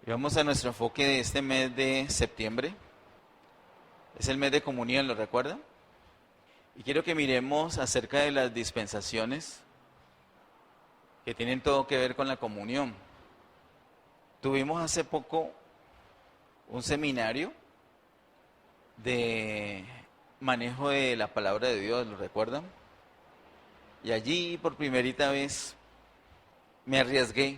Y vamos a nuestro enfoque de este mes de septiembre. Es el mes de comunión, ¿lo recuerdan? Y quiero que miremos acerca de las dispensaciones que tienen todo que ver con la comunión. Tuvimos hace poco un seminario de manejo de la palabra de Dios, ¿lo recuerdan? Y allí por primerita vez me arriesgué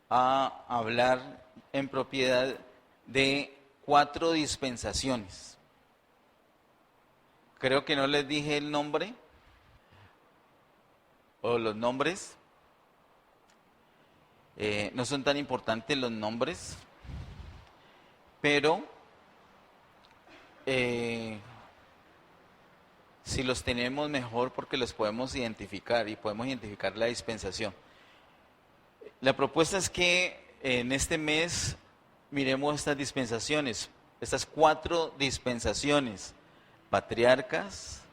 a hablar en propiedad de 4 dispensaciones. Creo que no les dije el nombre o los nombres. No son tan importantes los nombres, pero si los tenemos mejor porque los podemos identificar y podemos identificar la dispensación. La propuesta es que en este mes miremos estas dispensaciones, estas 4 dispensaciones: patriarcas,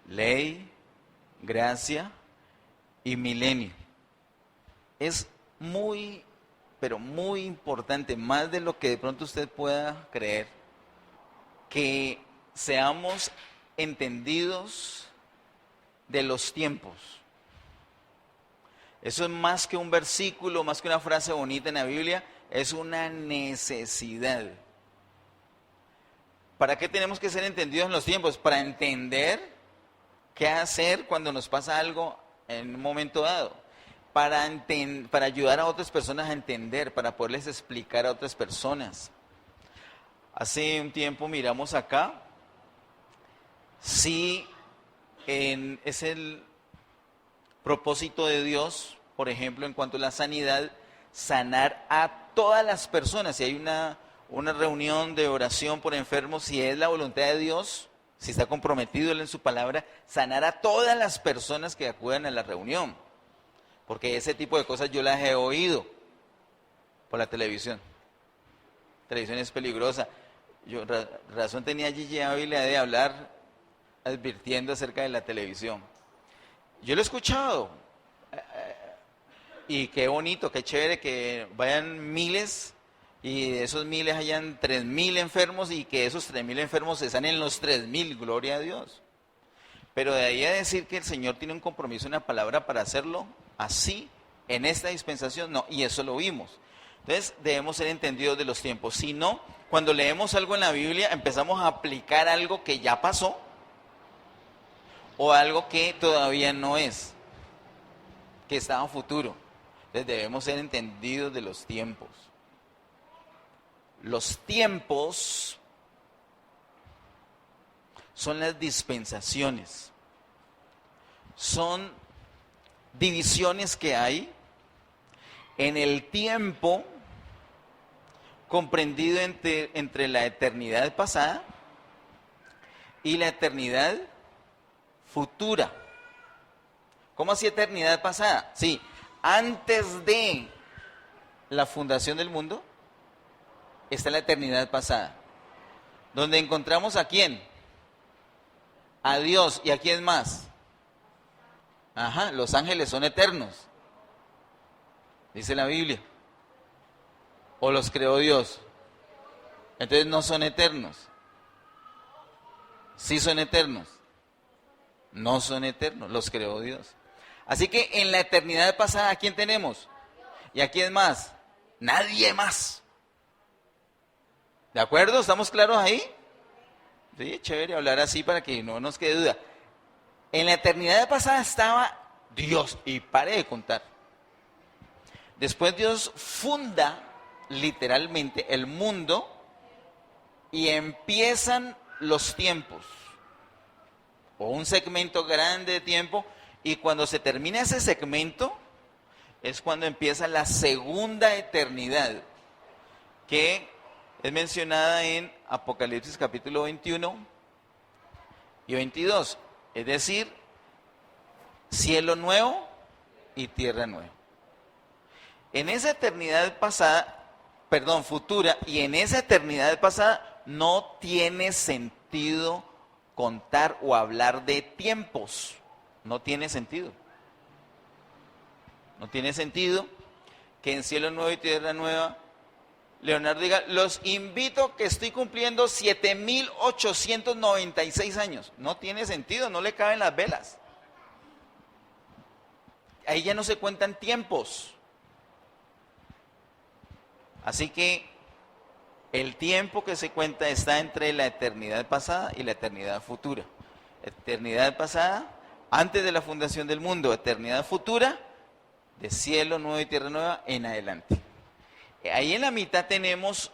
ley, gracia y milenio. Es muy, pero muy importante, más de lo que de pronto usted pueda creer, que seamos entendidos de los tiempos. Eso es más que un versículo, más que una frase bonita en la Biblia, es una necesidad. ¿Para qué tenemos que ser entendidos en los tiempos? Para entender qué hacer cuando nos pasa algo en un momento dado. Para ayudar a otras personas a entender, para poderles explicar a otras personas. Hace un tiempo miramos acá si es el propósito de Dios, por ejemplo, en cuanto a la sanidad, sanar a todas las personas. Si hay una reunión de oración por enfermos, si es la voluntad de Dios, si está comprometido Él en su palabra, sanar a todas las personas que acudan a la reunión. Porque ese tipo de cosas yo las he oído por la televisión. La televisión es peligrosa. Razón tenía Gigi Ávila de hablar advirtiendo acerca de la televisión. Yo lo he escuchado, y qué bonito, qué chévere que vayan miles y de esos miles hayan 3.000 enfermos y que esos 3.000 enfermos se sanen los 3.000, gloria a Dios. Pero de ahí a decir que el Señor tiene un compromiso, una palabra para hacerlo así, en esta dispensación, no, y eso lo vimos. Entonces debemos ser entendidos de los tiempos. Si no, cuando leemos algo en la Biblia empezamos a aplicar algo que ya pasó o algo que todavía no es, que está en futuro. Entonces debemos ser entendidos de los tiempos. Los tiempos son las dispensaciones. Son divisiones que hay en el tiempo comprendido entre la eternidad pasada y la eternidad futura. ¿Cómo así eternidad pasada? Sí, antes de la fundación del mundo está la eternidad pasada, donde encontramos ¿a quién? A Dios. ¿Y a quién más? Ajá, los ángeles son eternos, dice la Biblia. ¿O los creó Dios? Entonces no son eternos. ¿Sí son eternos? No son eternos, los creó Dios. Así que en la eternidad pasada, ¿a quién tenemos? ¿Y a quién más? Nadie más. ¿De acuerdo? ¿Estamos claros ahí? Sí, chévere hablar así para que no nos quede duda. En la eternidad pasada estaba Dios, y pare de contar. Después Dios funda literalmente el mundo y empiezan los tiempos, o un segmento grande de tiempo, y cuando se termina ese segmento es cuando empieza la segunda eternidad, que es mencionada en Apocalipsis capítulo 21 y 22, es decir, cielo nuevo y tierra nueva. En esa eternidad pasada, futura, y en esa eternidad pasada no tiene sentido contar o hablar de tiempos. No tiene sentido. No tiene sentido que en cielo nuevo y tierra nueva Leonardo diga, los invito que estoy cumpliendo 7.896 años. No tiene sentido, no le caben las velas. Ahí ya no se cuentan tiempos. Así que el tiempo que se cuenta está entre la eternidad pasada y la eternidad futura. Eternidad pasada, antes de la fundación del mundo. Eternidad futura, de cielo nuevo y tierra nueva en adelante. Ahí en la mitad tenemos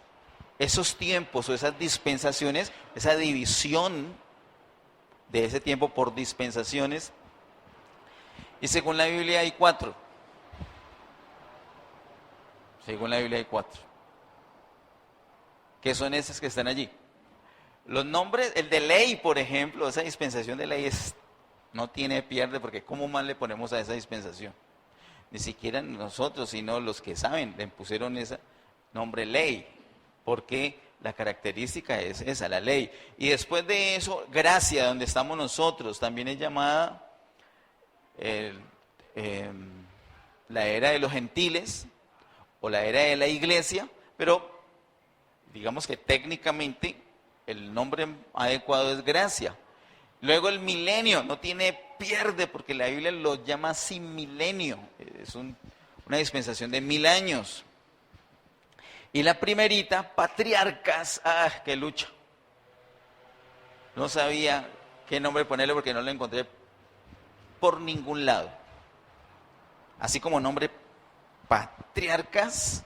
esos tiempos o esas dispensaciones, esa división de ese tiempo por dispensaciones. Y según la Biblia hay 4. Según la Biblia hay 4. ¿Qué son esas que están allí? Los nombres, el de ley, por ejemplo, esa dispensación de ley no tiene pierde, porque ¿cómo más le ponemos a esa dispensación? Ni siquiera nosotros, sino los que saben, le pusieron ese nombre ley, porque la característica es esa, la ley. Y después de eso, gracia, donde estamos nosotros, también es llamada la era de los gentiles, o la era de la iglesia, pero digamos que técnicamente el nombre adecuado es gracia. Luego el milenio, no tiene pierde, porque la Biblia lo llama así milenio, es una dispensación de 1000 años. Y la primerita, patriarcas, qué lucha. No sabía qué nombre ponerle porque no lo encontré por ningún lado. Así como nombre patriarcas,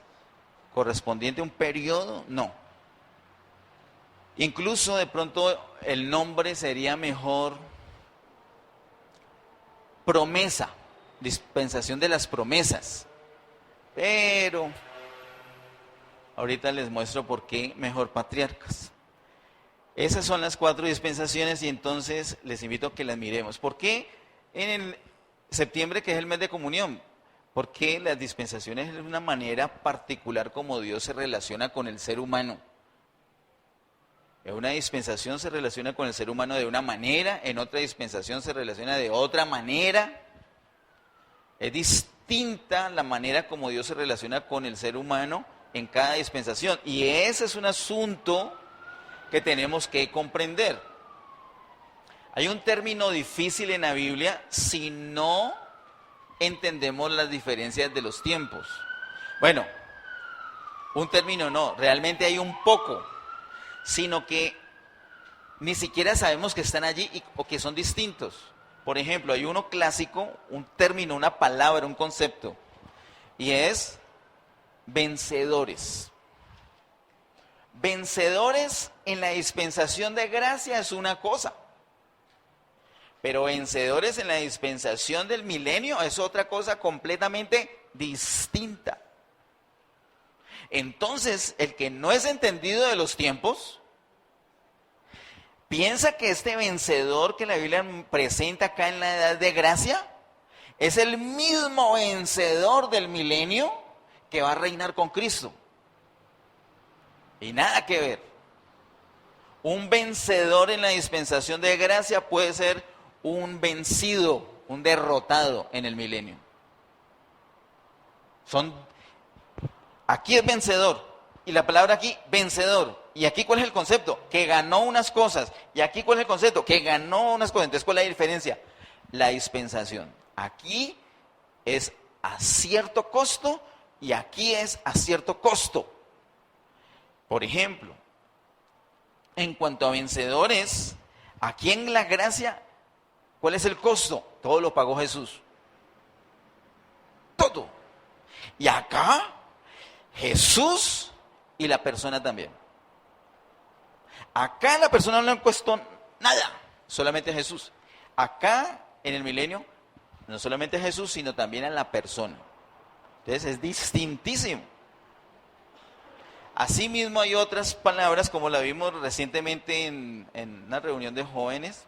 correspondiente a un periodo, no. Incluso de pronto el nombre sería mejor promesa, dispensación de las promesas. Pero ahorita les muestro por qué mejor patriarcas. Esas son las 4 dispensaciones y entonces les invito a que las miremos. ¿Por qué en el septiembre, que es el mes de comunión? Porque las dispensaciones es una manera particular como Dios se relaciona con el ser humano. En una dispensación se relaciona con el ser humano de una manera, en otra dispensación se relaciona de otra manera. Es distinta la manera como Dios se relaciona con el ser humano en cada dispensación. Y ese es un asunto que tenemos que comprender. Hay un término difícil en la Biblia si no entendemos las diferencias de los tiempos. Bueno, un término no, realmente hay un poco, sino que ni siquiera sabemos que están allí o que son distintos. Por ejemplo, hay uno clásico, un término, una palabra, un concepto, y es vencedores. Vencedores en la dispensación de gracia es una cosa, pero vencedores en la dispensación del milenio es otra cosa completamente distinta. Entonces, el que no es entendido de los tiempos, piensa que este vencedor que la Biblia presenta acá en la edad de gracia, es el mismo vencedor del milenio que va a reinar con Cristo. Y nada que ver. Un vencedor en la dispensación de gracia puede ser un vencido, un derrotado en el milenio. Aquí es vencedor. Y la palabra aquí, vencedor. Y aquí, ¿cuál es el concepto? Que ganó unas cosas. Y aquí, ¿cuál es el concepto? Que ganó unas cosas. Entonces, ¿cuál es la diferencia? La dispensación. Aquí es a cierto costo y aquí es a cierto costo. Por ejemplo, en cuanto a vencedores, aquí en la gracia, ¿cuál es el costo? Todo lo pagó Jesús. Todo. Y acá, Jesús y la persona también. Acá la persona no le costó nada, solamente Jesús. Acá, en el milenio, no solamente Jesús, sino también a la persona. Entonces es distintísimo. Asimismo hay otras palabras, como la vimos recientemente en una reunión de jóvenes,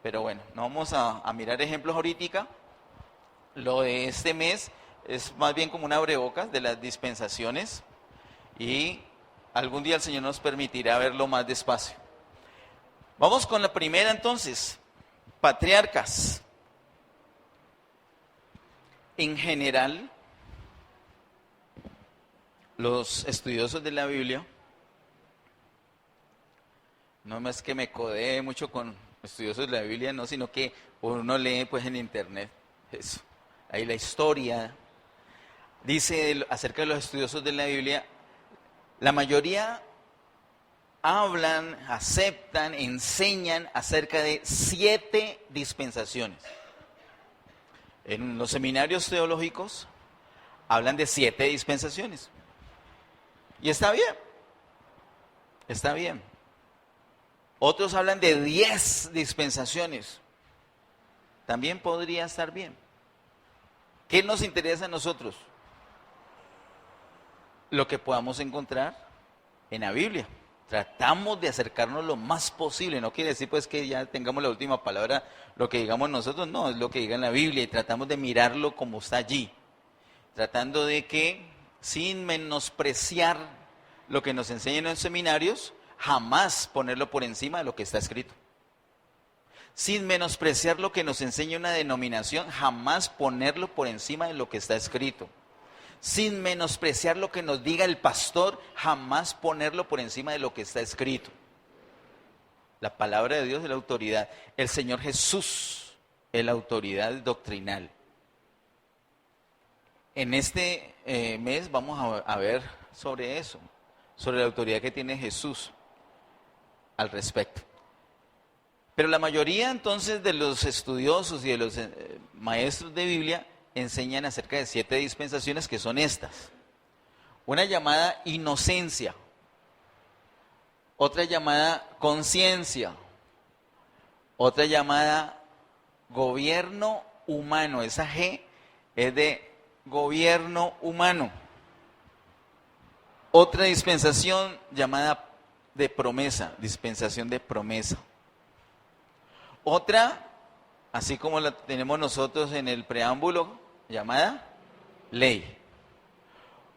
pero bueno, no vamos a mirar ejemplos ahorita. Lo de este mes es más bien como un abrebocas de las dispensaciones y algún día el Señor nos permitirá verlo más despacio. Vamos con la primera entonces, patriarcas. En general, Los estudiosos de la Biblia, no es que me codee mucho con estudiosos de la Biblia, no, sino que uno lee pues en internet eso. Ahí la historia dice acerca de los estudiosos de la Biblia, la mayoría hablan, aceptan, enseñan acerca de 7 dispensaciones. En los seminarios teológicos hablan de 7 dispensaciones. Y está bien, está bien. Otros hablan de 10 dispensaciones. También podría estar bien. ¿Qué nos interesa a nosotros? Lo que podamos encontrar en la Biblia. Tratamos de acercarnos lo más posible. No quiere decir pues que ya tengamos la última palabra, lo que digamos nosotros, no, es lo que diga en la Biblia y tratamos de mirarlo como está allí. Tratando de que, sin menospreciar lo que nos enseñan en los seminarios, jamás ponerlo por encima de lo que está escrito. Sin menospreciar lo que nos enseña una denominación, jamás ponerlo por encima de lo que está escrito. Sin menospreciar lo que nos diga el pastor, jamás ponerlo por encima de lo que está escrito. La palabra de Dios es la autoridad. El Señor Jesús es la autoridad doctrinal. En este mes vamos a ver sobre eso, sobre la autoridad que tiene Jesús al respecto. Pero la mayoría entonces de los estudiosos y de los maestros de Biblia enseñan acerca de 7 dispensaciones que son estas. Una llamada inocencia, otra llamada conciencia, otra llamada gobierno humano. Esa G es de gobierno humano. Otra dispensación llamada de promesa, dispensación de promesa. Otra, así como la tenemos nosotros en el preámbulo, llamada ley.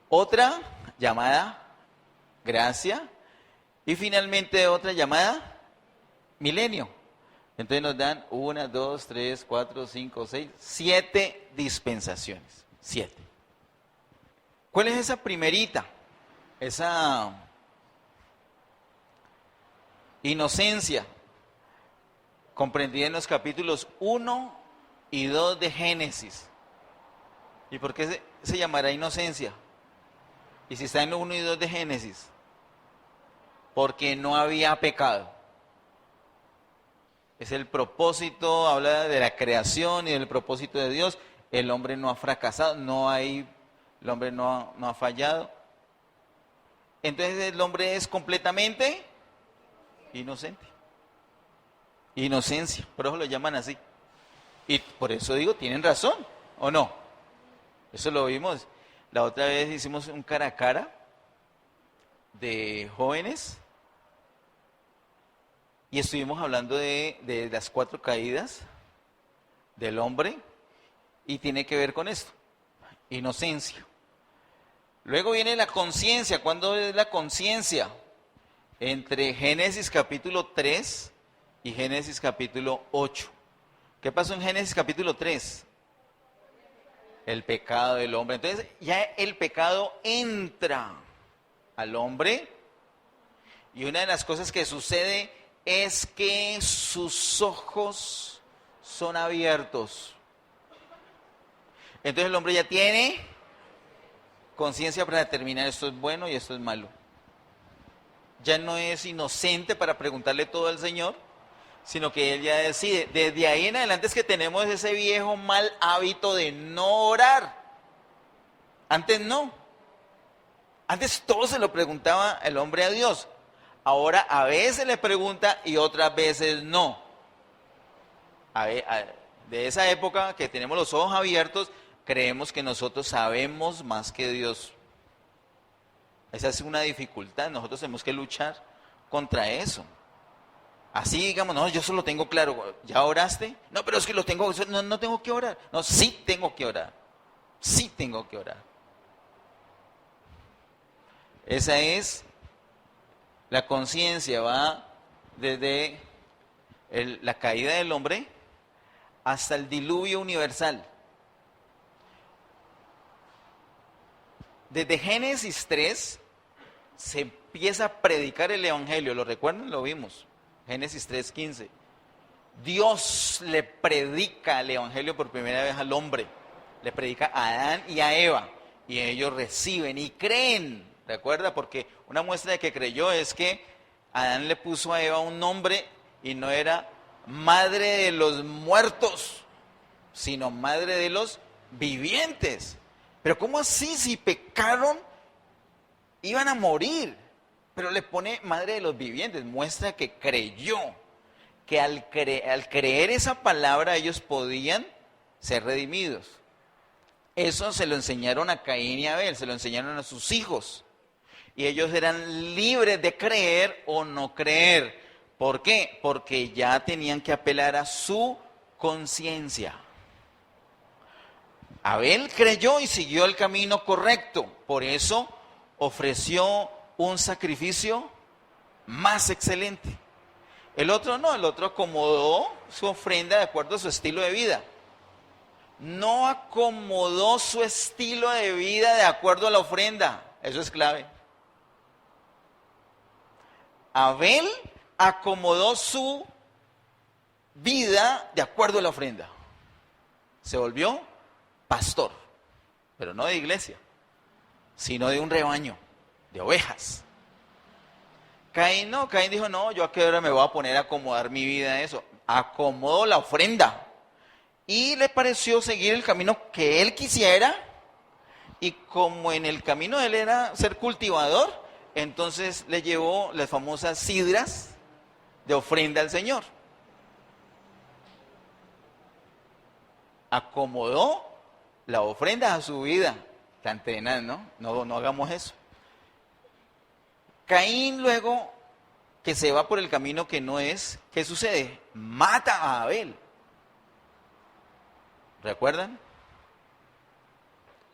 Otra llamada gracia. Y finalmente otra llamada milenio. Entonces nos dan 1, 2, 3, 4, 5, 6, 7 dispensaciones. 7. ¿Cuál es esa primerita? Esa inocencia, comprendida en los capítulos 1 y 2 de Génesis. ¿Y por qué se llamará inocencia? Y si está en 1 y 2 de Génesis, porque no había pecado. Es el propósito, habla de la creación y del propósito de Dios. El hombre no ha fracasado, el hombre no ha fallado. Entonces el hombre es completamente inocente. Inocencia, por eso lo llaman así. Y por eso digo, tienen razón, ¿o no? Eso lo vimos. La otra vez hicimos un cara a cara de jóvenes y estuvimos hablando de las 4 caídas del hombre y tiene que ver con esto, inocencia. Luego viene la conciencia. ¿Cuándo es la conciencia? Entre Génesis capítulo 3 y Génesis capítulo 8. ¿Qué pasó en Génesis capítulo 3? El pecado del hombre. Entonces ya el pecado entra al hombre y una de las cosas que sucede es que sus ojos son abiertos. Entonces el hombre ya tiene conciencia para determinar esto es bueno y esto es malo. Ya no es inocente para preguntarle todo al Señor, sino que él ya decide. Desde ahí en adelante es que tenemos ese viejo mal hábito de no orar. Antes no. Antes todo se lo preguntaba el hombre a Dios. Ahora a veces le pregunta y otras veces no. De esa época que tenemos los ojos abiertos, creemos que nosotros sabemos más que Dios. Esa es una dificultad, nosotros tenemos que luchar contra eso. Así digamos, no, yo solo tengo claro, ¿ya oraste? No, pero es que no tengo que orar. No, sí tengo que orar. Sí tengo que orar. Esa es la conciencia, va desde la caída del hombre hasta el diluvio universal. Desde Génesis 3 se empieza a predicar el evangelio, ¿lo recuerdan? Lo vimos, Génesis 3:15. Dios le predica el evangelio por primera vez al hombre, le predica a Adán y a Eva, y ellos reciben y creen, ¿recuerda? Porque una muestra de que creyó es que Adán le puso a Eva un nombre y no era madre de los muertos, sino madre de los vivientes. Pero ¿cómo así? Si pecaron, iban a morir. Pero le pone madre de los vivientes, muestra que creyó, que al creer esa palabra ellos podían ser redimidos. Eso se lo enseñaron a Caín y a Abel, se lo enseñaron a sus hijos. Y ellos eran libres de creer o no creer. ¿Por qué? Porque ya tenían que apelar a su conciencia. Abel creyó y siguió el camino correcto. Por eso ofreció un sacrificio más excelente. El otro no, el otro acomodó su ofrenda de acuerdo a su estilo de vida. No acomodó su estilo de vida de acuerdo a la ofrenda. Eso es clave. Abel acomodó su vida de acuerdo a la ofrenda. Se volvió pastor, pero no de iglesia, sino de un rebaño, de ovejas. Caín no, Caín dijo, no, yo a qué hora me voy a poner a acomodar mi vida a eso. Acomodó la ofrenda y le pareció seguir el camino que él quisiera, y como en el camino de él era ser cultivador, entonces le llevó las famosas sidras de ofrenda al Señor. Acomodó la ofrenda a su vida. Tan tenaz, ¿no? No hagamos eso. Caín luego, que se va por el camino que no es, ¿qué sucede? Mata a Abel. ¿Recuerdan?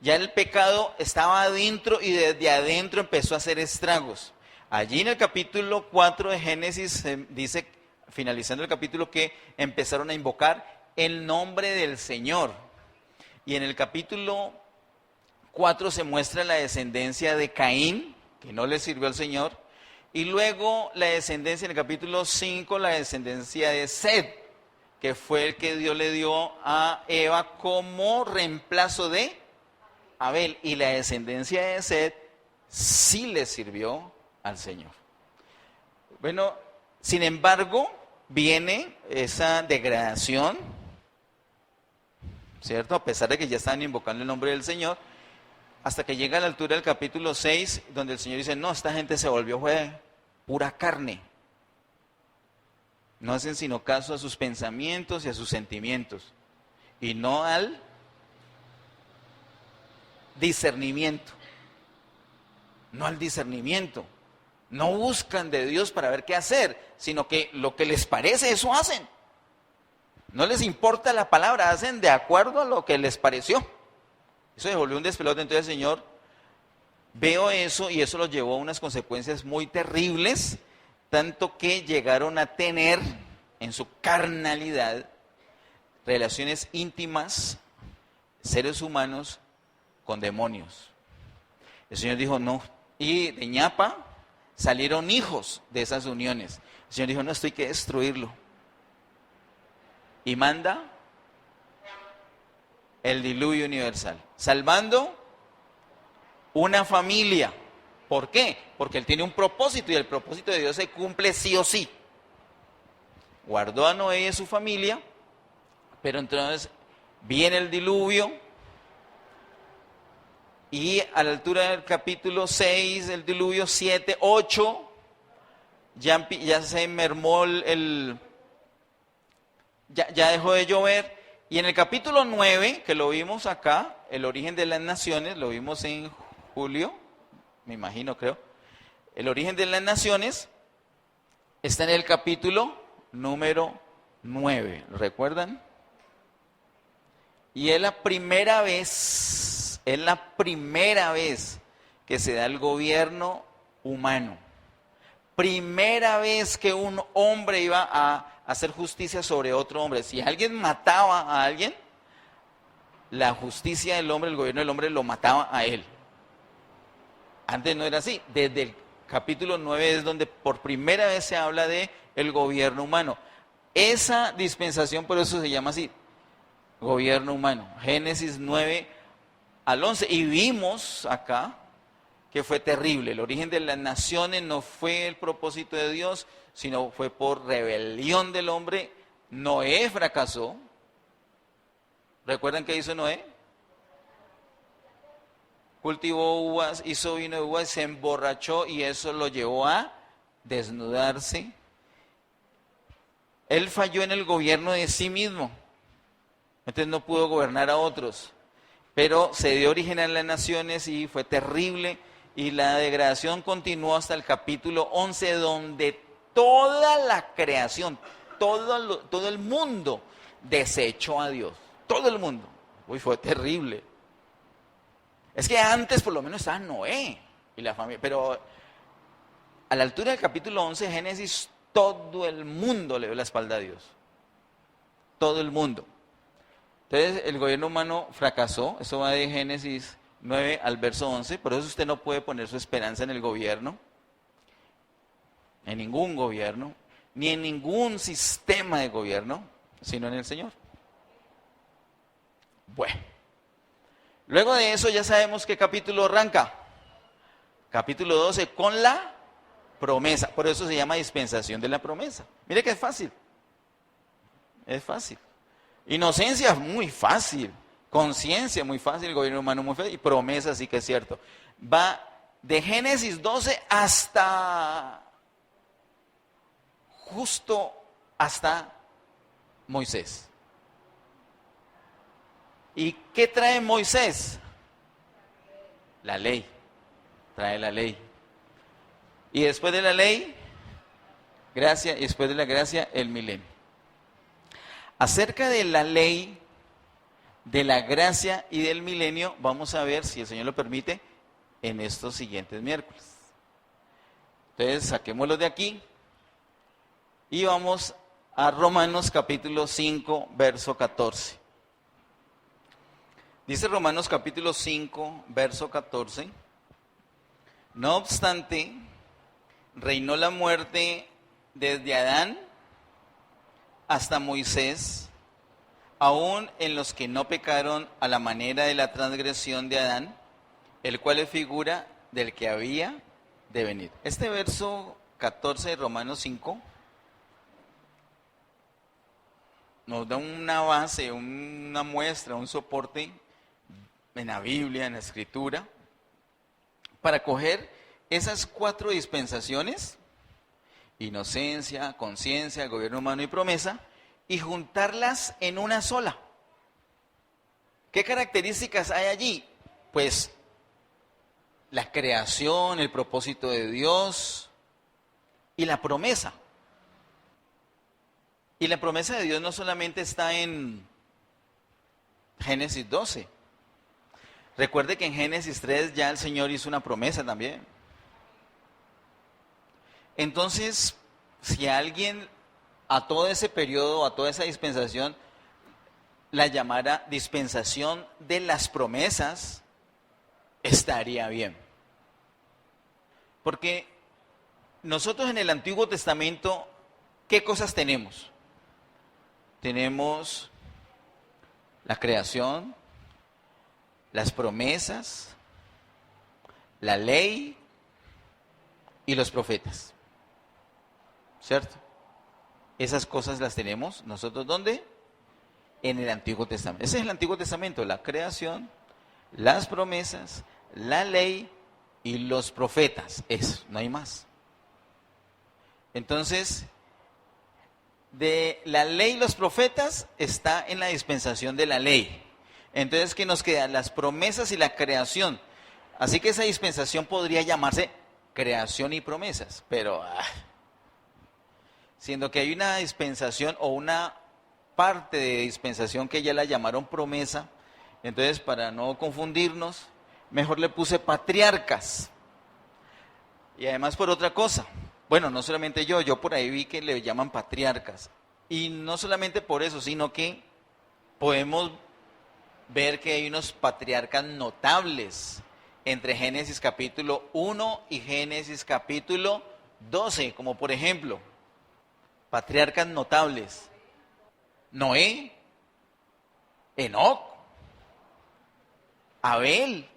Ya el pecado estaba adentro y desde adentro empezó a hacer estragos. Allí en el capítulo 4 de Génesis dice, finalizando el capítulo, que empezaron a invocar el nombre del Señor. Y en el capítulo 4 se muestra la descendencia de Caín, que no le sirvió al Señor, y luego la descendencia en el capítulo 5, la descendencia de Set, que fue el que Dios le dio a Eva como reemplazo de Abel, y la descendencia de Set sí le sirvió al Señor. Bueno, sin embargo, viene esa degradación, ¿cierto? A pesar de que ya estaban invocando el nombre del Señor, hasta que llega a la altura del capítulo 6, donde el Señor dice, no, esta gente se volvió pura carne. No hacen sino caso a sus pensamientos y a sus sentimientos, y no al discernimiento. No al discernimiento. No buscan de Dios para ver qué hacer, sino que lo que les parece, eso hacen. No les importa la palabra, hacen de acuerdo a lo que les pareció. Eso se volvió un despelote. Entonces, Señor, veo eso, y eso los llevó a unas consecuencias muy terribles, tanto que llegaron a tener en su carnalidad relaciones íntimas, seres humanos, con demonios. El Señor dijo no, y de ñapa salieron hijos de esas uniones. El Señor dijo, no, esto hay que destruirlo. Y manda el diluvio universal, salvando una familia. ¿Por qué? Porque Él tiene un propósito, y el propósito de Dios se cumple sí o sí. Guardó a Noé y a su familia, pero entonces viene el diluvio, y a la altura del capítulo 6, el diluvio 7, 8, ya se mermó ya dejó de llover. Y en el capítulo 9, que lo vimos acá, el origen de las naciones, lo vimos en julio, me imagino, creo. El origen de las naciones está en el capítulo número 9, ¿lo recuerdan? Y es la primera vez que se da el gobierno humano. Primera vez que un hombre iba a hacer justicia sobre otro hombre. Si alguien mataba a alguien, la justicia del hombre, el gobierno del hombre lo mataba a él. Antes no era así. Desde el capítulo 9 es donde por primera vez se habla de el gobierno humano. Esa dispensación, por eso se llama así, gobierno humano. Génesis 9 al 11. Y vimos acá que fue terrible. El origen de las naciones no fue el propósito de Dios, sino fue por rebelión del hombre. Noé fracasó. ¿Recuerdan qué hizo Noé? Cultivó uvas, hizo vino de uvas, se emborrachó y eso lo llevó a desnudarse. Él falló en el gobierno de sí mismo. Entonces no pudo gobernar a otros. Pero se dio origen a las naciones y fue terrible. Y la degradación continuó hasta el capítulo 11, donde toda la creación, todo el mundo desechó a Dios. Todo el mundo. Uy, fue terrible. Es que antes por lo menos estaba Noé y la familia. Pero a la altura del capítulo 11 de Génesis, todo el mundo le dio la espalda a Dios. Todo el mundo. Entonces el gobierno humano fracasó. Eso va de Génesis 9 al verso 11. Por eso usted no puede poner su esperanza en el gobierno. En ningún gobierno. Ni en ningún sistema de gobierno. Sino en el Señor. Bueno. Luego de eso ya sabemos qué capítulo arranca. Capítulo 12 con la promesa. Por eso se llama dispensación de la promesa. Mire que es fácil. Es fácil. Inocencia muy fácil. Conciencia muy fácil. Gobierno humano muy fácil. Y promesa sí que es cierto. Va de Génesis 12 hasta justo hasta Moisés. ¿Y qué trae Moisés? La ley. Trae la ley. Y después de la ley, gracia, y después de la gracia, el milenio. Acerca de la ley, de la gracia y del milenio, vamos a ver, si el Señor lo permite, en estos siguientes miércoles. Entonces, saquémoslo de aquí y vamos a Romanos capítulo 5, verso 14. Dice Romanos capítulo 5, verso 14. No obstante, reinó la muerte desde Adán hasta Moisés, aún en los que no pecaron a la manera de la transgresión de Adán, el cual es figura del que había de venir. Este verso 14 de Romanos 5 nos da una base, una muestra, un soporte en la Biblia, en la Escritura, para coger esas 4 dispensaciones, inocencia, conciencia, gobierno humano y promesa, y juntarlas en una sola. ¿Qué características hay allí? Pues la creación, el propósito de Dios y la promesa. Y la promesa de Dios no solamente está en Génesis 12. Recuerde que en Génesis 3 ya el Señor hizo una promesa también. Entonces, si alguien a todo ese periodo, a toda esa dispensación, la llamara dispensación de las promesas, estaría bien. Porque nosotros en el Antiguo Testamento, ¿qué cosas tenemos? Tenemos la creación, las promesas, la ley y los profetas. ¿Cierto? Esas cosas las tenemos nosotros, ¿dónde? En el Antiguo Testamento. Ese es el Antiguo Testamento, la creación, las promesas, la ley y los profetas. Eso, no hay más. Entonces, de la ley y los profetas está en la dispensación de la ley. Entonces, ¿qué nos queda? Las promesas y la creación. Así que esa dispensación podría llamarse creación y promesas, pero siendo que hay una dispensación o una parte de dispensación que ya la llamaron promesa, entonces para no confundirnos, mejor le puse patriarcas. Y además por otra cosa, bueno, no solamente yo por ahí vi que le llaman patriarcas. Y no solamente por eso, sino que podemos ver que hay unos patriarcas notables entre Génesis capítulo 1 y Génesis capítulo 12, como por ejemplo, patriarcas notables: Noé, Enoc, Abel,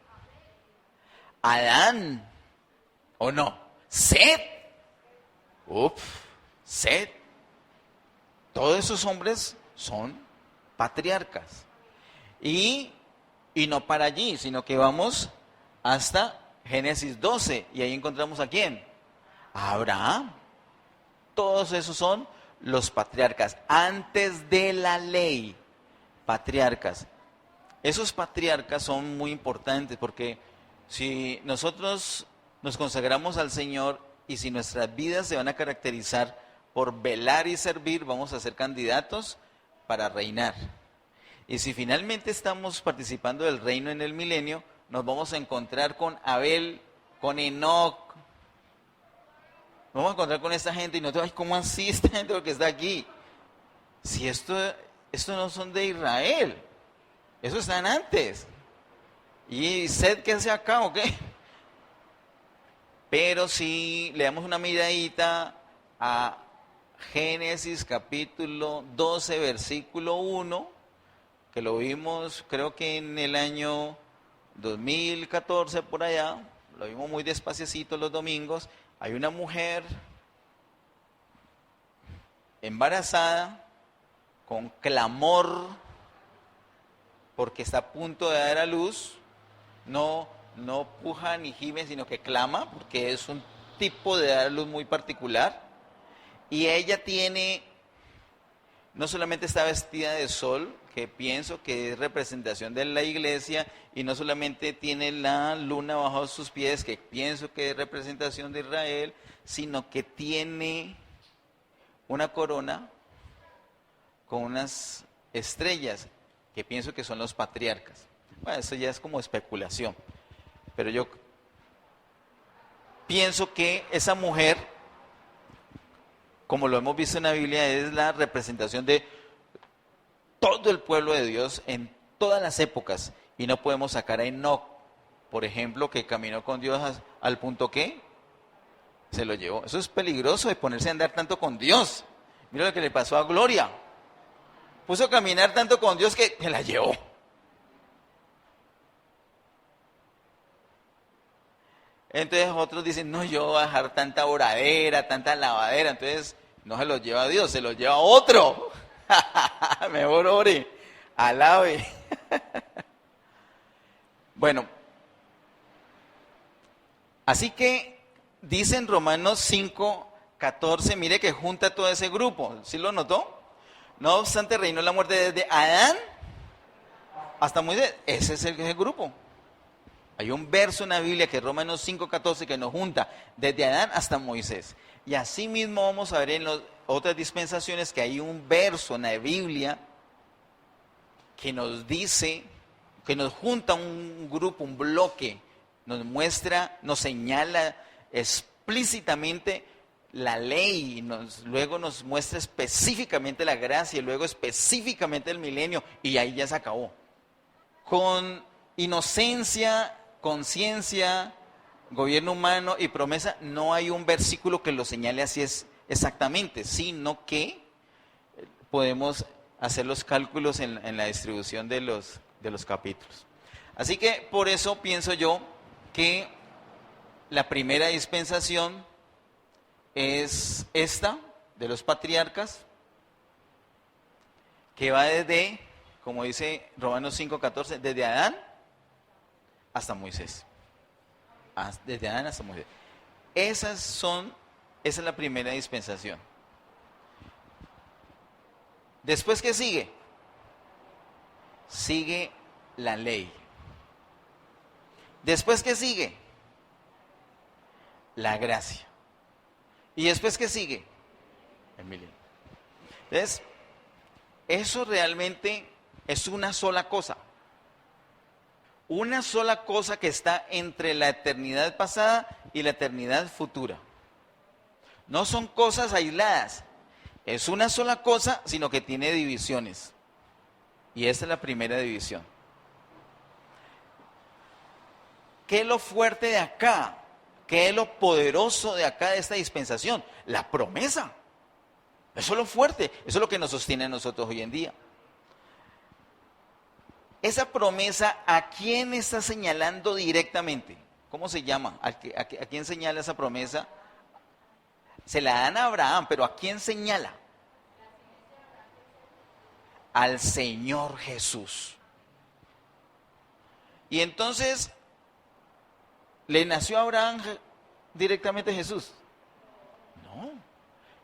Adán, ¿o no? Set. Set. Todos esos hombres son patriarcas. Y no para allí, sino que vamos hasta Génesis 12. Y ahí encontramos a quién. A Abraham. Todos esos son los patriarcas. Antes de la ley, patriarcas. Esos patriarcas son muy importantes porque si nosotros nos consagramos al Señor y si nuestras vidas se van a caracterizar por velar y servir, vamos a ser candidatos para reinar. Y si finalmente estamos participando del reino en el milenio, nos vamos a encontrar con Abel, con Enoc. Nos vamos a encontrar con esta gente y no te vas, ¿cómo así esta gente lo que está aquí? Si esto no son de Israel, eso están antes. ¿Y Sed qué hace acá o qué? Pero si le damos una miradita a Génesis capítulo 12, versículo 1, que lo vimos creo que en el año 2014 por allá, lo vimos muy despaciecito los domingos. Hay una mujer embarazada con clamor porque está a punto de dar a luz. No puja ni gime, sino que clama, porque es un tipo de dar a luz muy particular. Y ella no solamente está vestida de sol, que pienso que es representación de la iglesia, y no solamente tiene la luna bajo sus pies, que pienso que es representación de Israel, sino que tiene una corona con unas estrellas, que pienso que son los patriarcas. Bueno, eso ya es como especulación, pero yo pienso que esa mujer, como lo hemos visto en la Biblia, es la representación de todo el pueblo de Dios en todas las épocas. Y no podemos sacar a Enoc, por ejemplo, que caminó con Dios al punto que se lo llevó. Eso es peligroso de ponerse a andar tanto con Dios. Mira lo que le pasó a Gloria. Puso a caminar tanto con Dios que se la llevó. Entonces otros dicen, no, yo voy a dejar tanta oradera, tanta lavadera. Entonces no se lo lleva a Dios, se lo lleva a otro. Mejor ore, alabe. Bueno, así que dice en Romanos 5:14, mire que junta todo ese grupo. ¿Sí lo notó? No obstante, reinó la muerte desde Adán hasta Moisés. Ese es el grupo. Hay un verso en la Biblia que es Romanos 5:14 que nos junta desde Adán hasta Moisés. Y así mismo vamos a ver en otras dispensaciones que hay un verso en la Biblia que nos dice, que nos junta un grupo, un bloque, nos muestra, nos señala explícitamente la ley, luego nos muestra específicamente la gracia, y luego específicamente el milenio, y ahí ya se acabó. Con inocencia, conciencia, gobierno humano y promesa, no hay un versículo que lo señale así es exactamente, sino que podemos hacer los cálculos en la distribución de los capítulos. Así que por eso pienso yo que la primera dispensación es esta de los patriarcas, que va desde, como dice Romanos 5:14, desde Adán hasta Moisés. Desde Adán hasta Moisés. Esa es la primera dispensación. Después, ¿qué sigue? Sigue la ley. Después, ¿qué sigue? La gracia. ¿Y después qué sigue? El milenio. Entonces, eso realmente es una sola cosa. Una sola cosa que está entre la eternidad pasada y la eternidad futura. No son cosas aisladas. Es una sola cosa, sino que tiene divisiones. Y esa es la primera división. ¿Qué es lo fuerte de acá? ¿Qué es lo poderoso de acá de esta dispensación? La promesa. Eso es lo fuerte, eso es lo que nos sostiene a nosotros hoy en día. Esa promesa, ¿a quién está señalando directamente? ¿Cómo se llama? ¿A quién señala esa promesa? Se la dan a Abraham, pero ¿a quién señala? Al Señor Jesús. Y entonces, ¿le nació a Abraham directamente Jesús? No,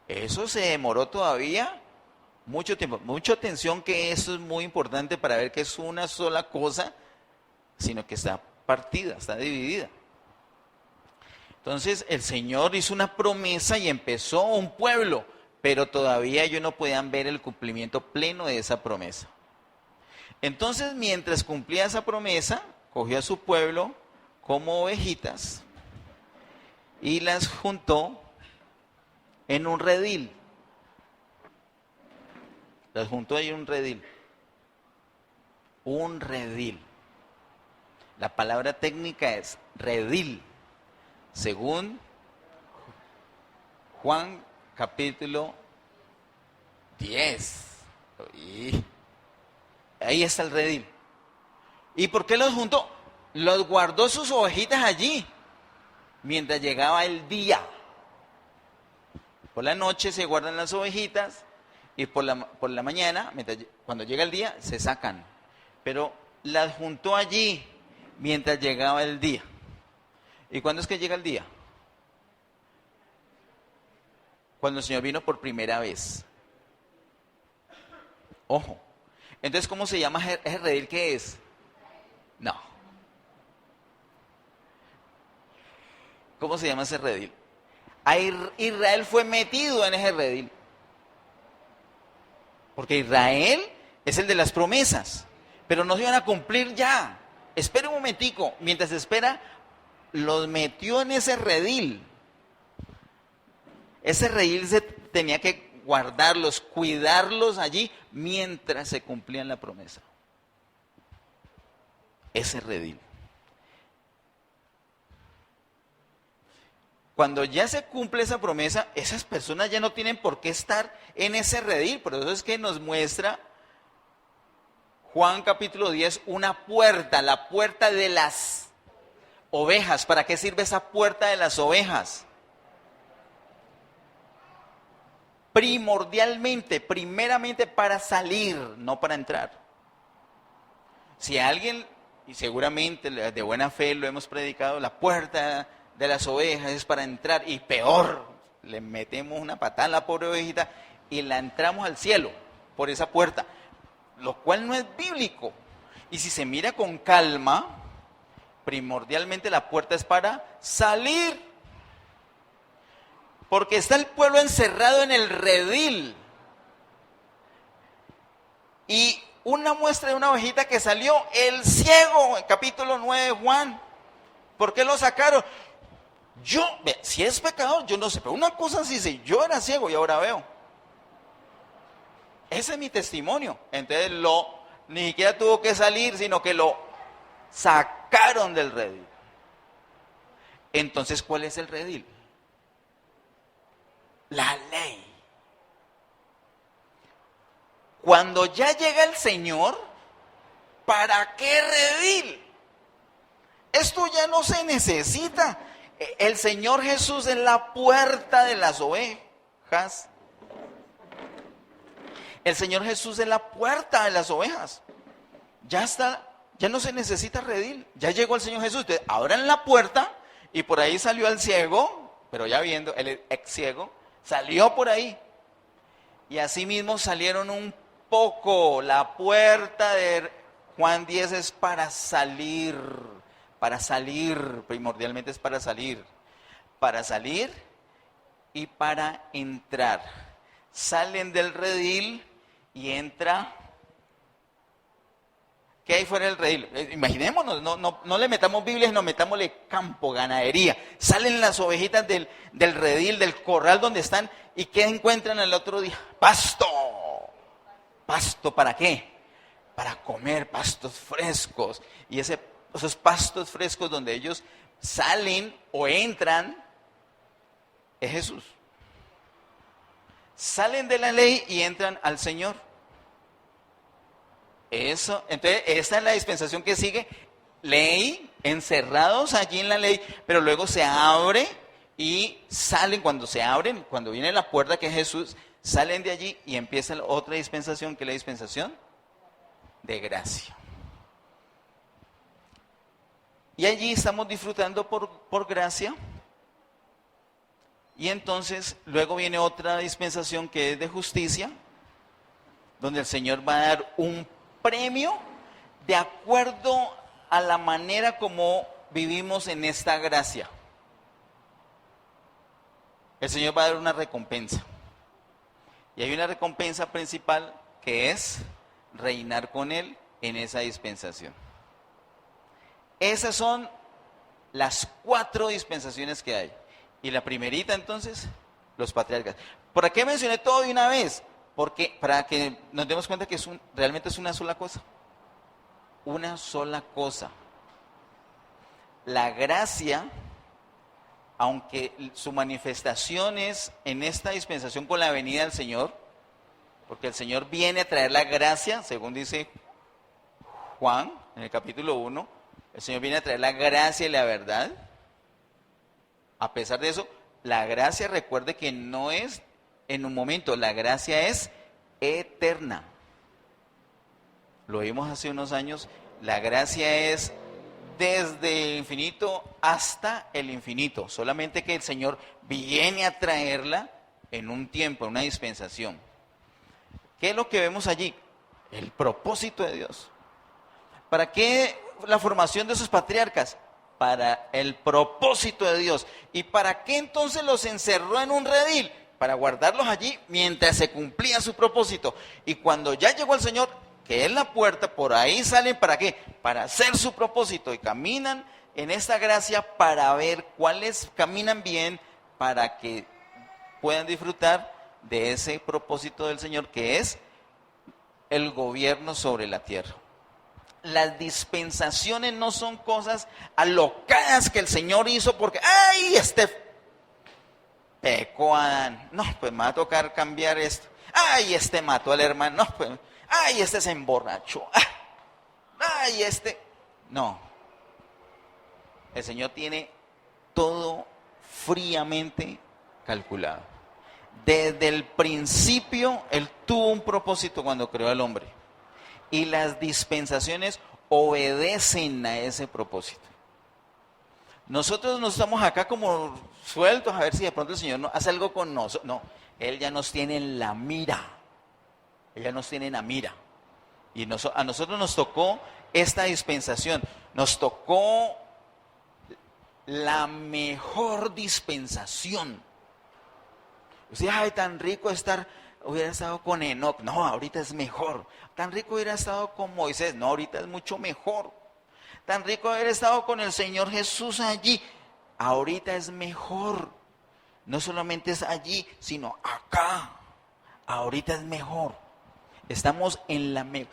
eso se demoró todavía mucho tiempo. Mucha atención, que eso es muy importante para ver que es una sola cosa, sino que está partida, está dividida. Entonces el Señor hizo una promesa y empezó un pueblo, pero todavía ellos no podían ver el cumplimiento pleno de esa promesa. Entonces, mientras cumplía esa promesa, cogió a su pueblo como ovejitas y las juntó en un redil. Las juntó ahí en un redil. Un redil. La palabra técnica es redil, según Juan capítulo 10. Y ahí está el redil. ¿Y por qué los juntó? Los guardó sus ovejitas allí mientras llegaba el día. Por la noche se guardan las ovejitas y por la mañana, cuando llega el día, se sacan. Pero las juntó allí mientras llegaba el día. ¿Y cuándo es que llega el día? Cuando el Señor vino por primera vez. Ojo. Entonces, ¿cómo se llama ese redil? ¿Qué es? No. ¿Cómo se llama ese redil? Israel fue metido en ese redil. Porque Israel es el de las promesas, pero no se iban a cumplir ya. Espera un momentico, mientras espera, los metió en ese redil. Ese redil se tenía que guardarlos, cuidarlos allí mientras se cumplían la promesa. Ese redil. Cuando ya se cumple esa promesa, esas personas ya no tienen por qué estar en ese redil. Por eso es que nos muestra Juan capítulo 10 una puerta, la puerta de las ovejas. ¿Para qué sirve esa puerta de las ovejas? Primordialmente, primeramente para salir, no para entrar. Si alguien, y seguramente de buena fe lo hemos predicado, la puerta de las ovejas es para entrar, y peor, le metemos una patada a la pobre ovejita y la entramos al cielo por esa puerta, lo cual no es bíblico. Y si se mira con calma, primordialmente la puerta es para salir, porque está el pueblo encerrado en el redil. Y una muestra de una ovejita que salió, el ciego, en capítulo 9 de Juan. ¿Por qué lo sacaron? Si es pecador, yo no sé, pero una cosa sí sé, yo era ciego y ahora veo. Ese es mi testimonio. Entonces ni siquiera tuvo que salir, sino que lo sacaron del redil. Entonces, ¿cuál es el redil? La ley. Cuando ya llega el Señor, ¿para qué redil? Esto ya no se necesita. El Señor Jesús es la puerta de las ovejas. El Señor Jesús es la puerta de las ovejas. Ya está, ya no se necesita redil. Ya llegó el Señor Jesús. Entonces, abran la puerta y por ahí salió el ciego, pero ya viendo, el ex ciego, salió por ahí. Y así mismo salieron un poco. La puerta de Juan 10 es para salir. Para salir, primordialmente es para salir y para entrar. Salen del redil y entra. ¿Qué hay fuera del redil? Imaginémonos, no le metamos Biblias, no metámosle campo, ganadería. Salen las ovejitas del redil, del corral donde están, y ¿qué encuentran el otro día? Pasto. ¿Pasto para qué? Para comer pastos frescos. Y ese esos pastos frescos donde ellos salen o entran, es Jesús. Salen de la ley y entran al Señor. Eso, entonces, esta es la dispensación que sigue. Ley, encerrados allí en la ley, pero luego se abre y salen. Cuando se abren, cuando viene la puerta que es Jesús, salen de allí y empieza otra dispensación, que es la dispensación de gracia. Y allí estamos disfrutando por gracia. Y entonces luego viene otra dispensación que es de justicia, donde el Señor va a dar un premio de acuerdo a la manera como vivimos en esta gracia. El Señor va a dar una recompensa. Y hay una recompensa principal que es reinar con Él en esa dispensación. Esas son las 4 dispensaciones que hay. Y la primerita entonces, los patriarcas. ¿Por qué mencioné todo de una vez? Porque para que nos demos cuenta que realmente es una sola cosa. Una sola cosa. La gracia, aunque su manifestación es en esta dispensación con la venida del Señor, porque el Señor viene a traer la gracia, según dice Juan en el capítulo 1, el Señor viene a traer la gracia y la verdad. A pesar de eso, la gracia, recuerde que no es en un momento, la gracia es eterna. Lo vimos hace unos años, la gracia es desde el infinito hasta el infinito, solamente que el Señor viene a traerla en un tiempo, en una dispensación. ¿Qué es lo que vemos allí? El propósito de Dios. ¿Para qué la formación de esos patriarcas? Para el propósito de Dios. ¿Y para qué entonces los encerró en un redil? Para guardarlos allí mientras se cumplía su propósito. Y cuando ya llegó el Señor, que es la puerta, por ahí salen, ¿para qué? Para hacer su propósito. Y caminan en esta gracia para ver cuáles caminan bien, para que puedan disfrutar de ese propósito del Señor, que es el gobierno sobre la tierra. Las dispensaciones no son cosas alocadas que el Señor hizo porque, ¡ay, pecó a Adán! No, pues me va a tocar cambiar esto. ¡Ay, mató al hermano! No, pues, ¡ay, se emborrachó! ¡Ay, No. El Señor tiene todo fríamente calculado. Desde el principio, Él tuvo un propósito cuando creó al hombre. Y las dispensaciones obedecen a ese propósito. Nosotros no estamos acá como sueltos a ver si de pronto el Señor hace algo con nosotros. No, Él ya nos tiene en la mira. Él ya nos tiene en la mira. Y a nosotros nos tocó esta dispensación. Nos tocó la mejor dispensación. Usted, ay, tan rico hubiera estado con Enoc. No, ahorita es mejor. Tan rico hubiera estado con Moisés. No, ahorita es mucho mejor. Tan rico haber estado con el Señor Jesús allí. Ahorita es mejor. No solamente es allí, sino acá. Ahorita es mejor. Estamos en la mejor.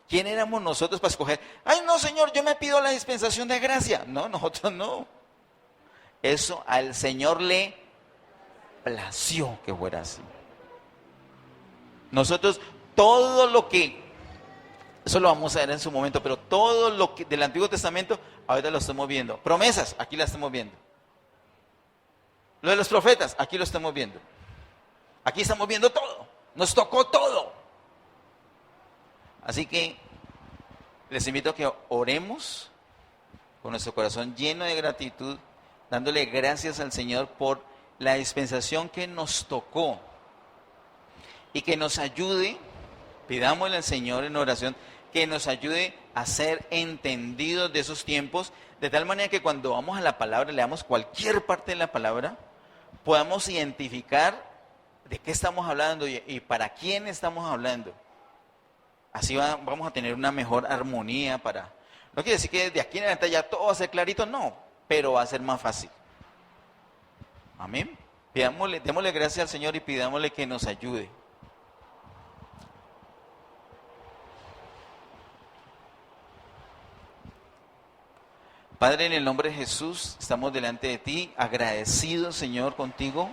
¿Quién éramos nosotros para escoger? Ay, no, Señor, yo me pido la dispensación de gracia. No, nosotros no. Eso al Señor le plació que fuera así. Nosotros todo lo que, eso lo vamos a ver en su momento, pero todo lo que del Antiguo Testamento, ahorita lo estamos viendo. Promesas, aquí la estamos viendo. Lo de los profetas, aquí lo estamos viendo. Aquí estamos viendo todo. Nos tocó todo. Así que les invito a que oremos con nuestro corazón lleno de gratitud, dándole gracias al Señor por la dispensación que nos tocó y que nos ayude, pidámosle al Señor en oración, que nos ayude a ser entendidos de esos tiempos, de tal manera que cuando vamos a la palabra, leamos cualquier parte de la palabra, podamos identificar de qué estamos hablando y para quién estamos hablando. Así vamos a tener una mejor armonía no quiere decir que de aquí en adelante ya todo va a ser clarito, no, pero va a ser más fácil. Amén. Démosle gracias al Señor y pidámosle que nos ayude. Padre, en el nombre de Jesús, estamos delante de ti, agradecidos, Señor, contigo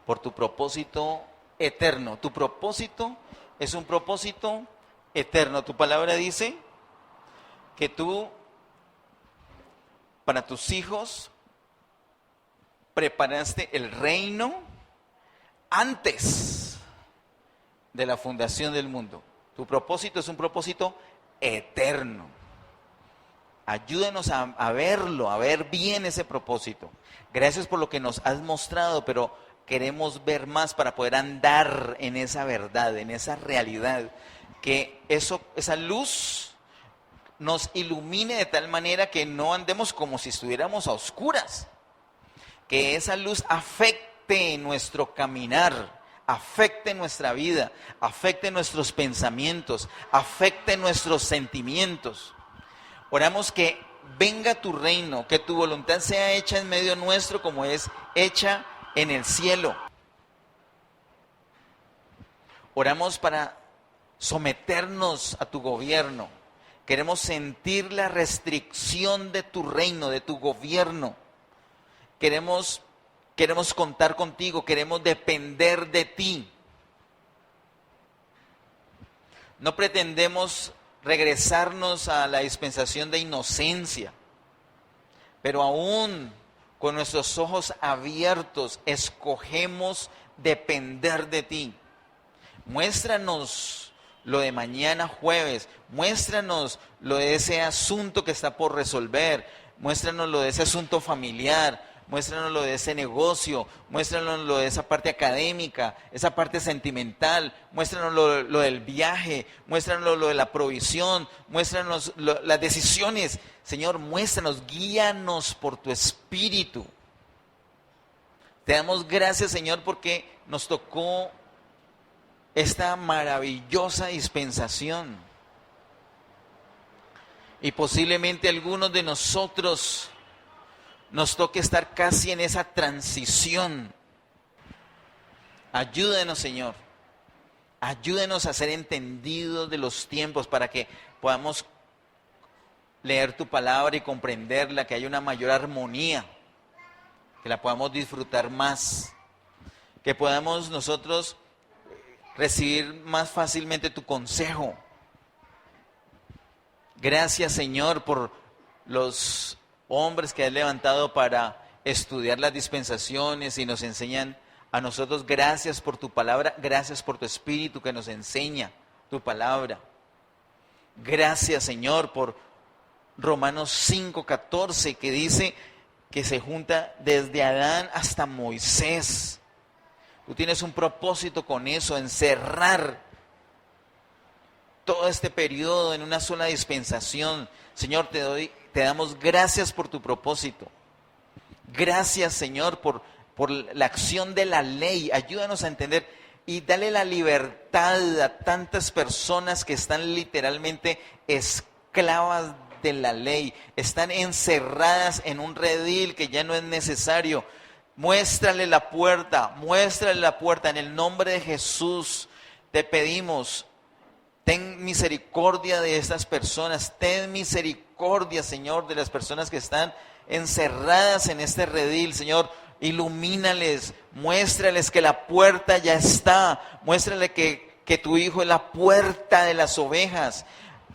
por tu propósito eterno. Tu propósito es un propósito eterno. Tu palabra dice que tú, para tus hijos, preparaste el reino antes de la fundación del mundo. Tu propósito es un propósito eterno. Ayúdanos a verlo, a ver bien ese propósito. Gracias por lo que nos has mostrado, pero queremos ver más para poder andar en esa verdad, en esa realidad. Que esa luz nos ilumine de tal manera que no andemos como si estuviéramos a oscuras. Que esa luz afecte nuestro caminar, afecte nuestra vida, afecte nuestros pensamientos, afecte nuestros sentimientos. Oramos que venga tu reino, que tu voluntad sea hecha en medio nuestro como es hecha en el cielo. Oramos para someternos a tu gobierno. Queremos sentir la restricción de tu reino, de tu gobierno. Queremos contar contigo, queremos depender de ti. No pretendemos regresarnos a la dispensación de inocencia, pero aún con nuestros ojos abiertos escogemos depender de ti. Muéstranos lo de mañana jueves, muéstranos lo de ese asunto que está por resolver, muéstranos lo de ese asunto familiar, muéstranos lo de ese negocio, muéstranos lo de esa parte académica, esa parte sentimental, muéstranos lo del viaje, muéstranos lo de la provisión, muéstranos las decisiones. Señor, muéstranos, guíanos por tu Espíritu. Te damos gracias, Señor, porque nos tocó esta maravillosa dispensación. Y posiblemente algunos de nosotros nos toque estar casi en esa transición. Ayúdenos, Señor. Ayúdenos a ser entendidos de los tiempos para que podamos leer tu palabra y comprenderla, que haya una mayor armonía, que la podamos disfrutar más, que podamos nosotros recibir más fácilmente tu consejo. Gracias, Señor, por los hombres que has levantado para estudiar las dispensaciones y nos enseñan a nosotros. Gracias por tu palabra, gracias por tu Espíritu que nos enseña tu palabra. Gracias, Señor, por Romanos 5:14, que dice que se junta desde Adán hasta Moisés. Tú tienes un propósito con eso, encerrar todo este periodo en una sola dispensación. Señor, te damos gracias por tu propósito. Gracias, Señor, por la acción de la ley. Ayúdanos a entender y dale la libertad a tantas personas que están literalmente esclavas de la ley. Están encerradas en un redil que ya no es necesario. Muéstrale la puerta en el nombre de Jesús. Te pedimos, ten misericordia de estas personas, ten misericordia, Señor, de las personas que están encerradas en este redil. Señor, ilumínales, muéstrales que la puerta ya está, muéstrale que tu Hijo es la puerta de las ovejas.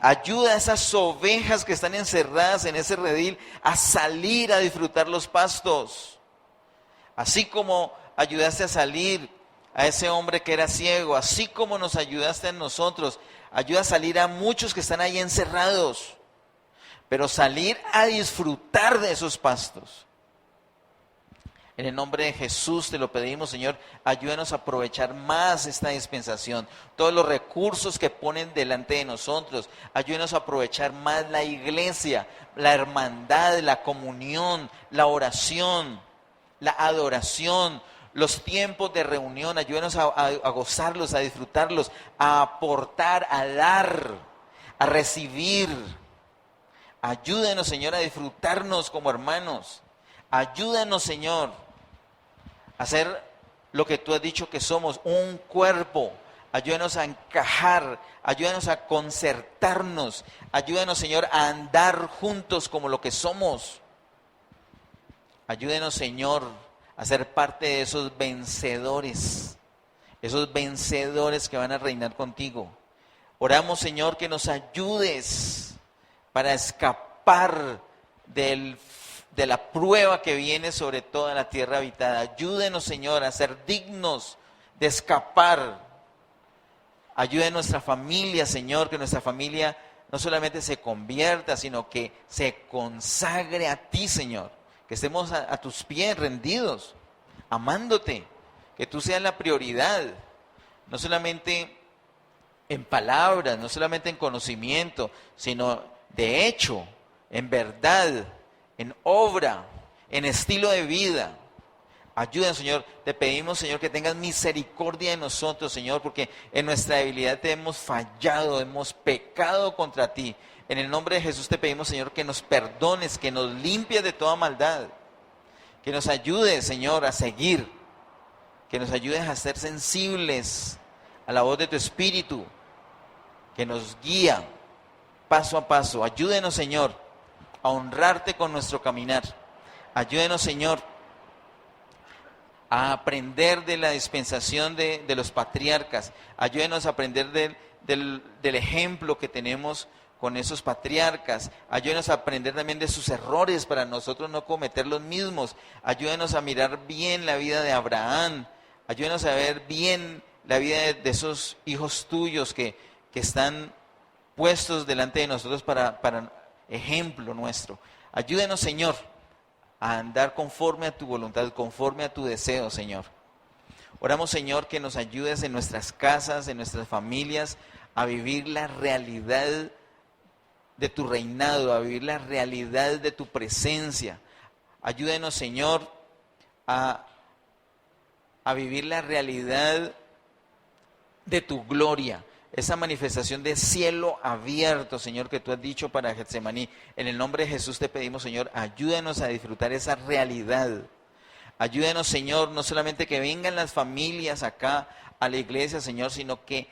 Ayuda a esas ovejas que están encerradas en ese redil a salir a disfrutar los pastos. Así como ayudaste a salir a ese hombre que era ciego, así como nos ayudaste a nosotros, ayuda a salir a muchos que están ahí encerrados, pero salir a disfrutar de esos pastos. En el nombre de Jesús te lo pedimos, Señor, ayúdanos a aprovechar más esta dispensación, todos los recursos que ponen delante de nosotros, ayúdanos a aprovechar más la iglesia, la hermandad, la comunión, la oración, la adoración, los tiempos de reunión. Ayúdanos a gozarlos, a disfrutarlos, a aportar, a dar, a recibir. Ayúdanos, Señor, a disfrutarnos como hermanos. Ayúdanos, Señor, a ser lo que tú has dicho que somos, un cuerpo, ayúdanos a encajar, ayúdanos a concertarnos, ayúdanos, Señor, a andar juntos como lo que somos. Ayúdenos, Señor, a ser parte de esos vencedores que van a reinar contigo. Oramos, Señor, que nos ayudes para escapar de la prueba que viene sobre toda la tierra habitada. Ayúdenos, Señor, a ser dignos de escapar. Ayude a nuestra familia, Señor, que nuestra familia no solamente se convierta, sino que se consagre a ti, Señor. Que estemos a tus pies rendidos, amándote, que tú seas la prioridad, no solamente en palabras, no solamente en conocimiento, sino de hecho, en verdad, en obra, en estilo de vida. Ayúdanos, Señor, te pedimos, Señor, que tengas misericordia de nosotros, Señor, porque en nuestra debilidad te hemos fallado, hemos pecado contra ti. En el nombre de Jesús te pedimos, Señor, que nos perdones, que nos limpies de toda maldad, que nos ayudes, Señor, a seguir, que nos ayudes a ser sensibles a la voz de tu Espíritu, que nos guía paso a paso. Ayúdenos, Señor, a honrarte con nuestro caminar. Ayúdenos, Señor, a aprender de la dispensación de los patriarcas. Ayúdenos a aprender del ejemplo que tenemos con esos patriarcas. Ayúdenos a aprender también de sus errores para nosotros no cometer los mismos. Ayúdenos a mirar bien la vida de Abraham. Ayúdenos a ver bien la vida de esos hijos tuyos que están puestos delante de nosotros para ejemplo nuestro. Ayúdenos, Señor, a andar conforme a tu voluntad, conforme a tu deseo, Señor. Oramos, Señor, que nos ayudes en nuestras casas, en nuestras familias, a vivir la realidad de tu reinado, a vivir la realidad de tu presencia. Ayúdenos, Señor, a vivir la realidad de tu gloria, esa manifestación de cielo abierto, Señor, que tú has dicho para Getsemaní. En el nombre de Jesús te pedimos, Señor, ayúdanos a disfrutar esa realidad. Ayúdanos, Señor, no solamente que vengan las familias acá a la iglesia, Señor, sino que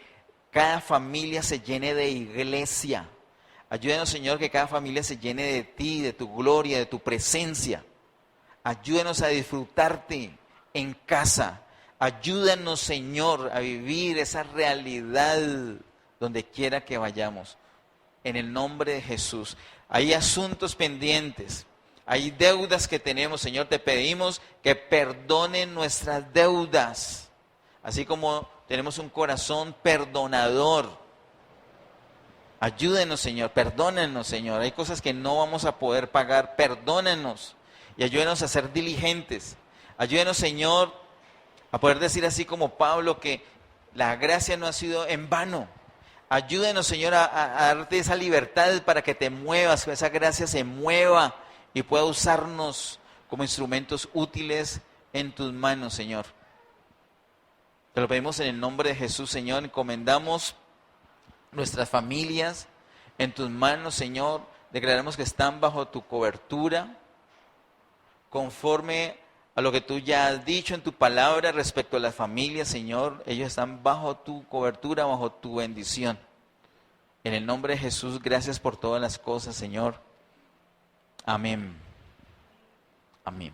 cada familia se llene de iglesia. Ayúdanos, Señor, que cada familia se llene de ti, de tu gloria, de tu presencia. Ayúdanos a disfrutarte en casa. Ayúdanos, Señor, a vivir esa realidad donde quiera que vayamos. En el nombre de Jesús. Hay asuntos pendientes, hay deudas que tenemos, Señor. Te pedimos que perdonen nuestras deudas, así como tenemos un corazón perdonador. Ayúdenos, Señor, perdónenos, Señor. Hay cosas que no vamos a poder pagar, perdónenos y ayúdenos a ser diligentes. Ayúdenos, Señor, a poder decir así como Pablo que la gracia no ha sido en vano. Ayúdenos, Señor, a darte esa libertad para que te muevas, que esa gracia se mueva y pueda usarnos como instrumentos útiles en tus manos, Señor. Te lo pedimos en el nombre de Jesús, Señor. Encomendamos nuestras familias en tus manos, Señor. Declaramos que están bajo tu cobertura, conforme a lo que tú ya has dicho en tu palabra respecto a las familias, Señor. Ellos están bajo tu cobertura, bajo tu bendición. En el nombre de Jesús, gracias por todas las cosas, Señor. Amén. Amén.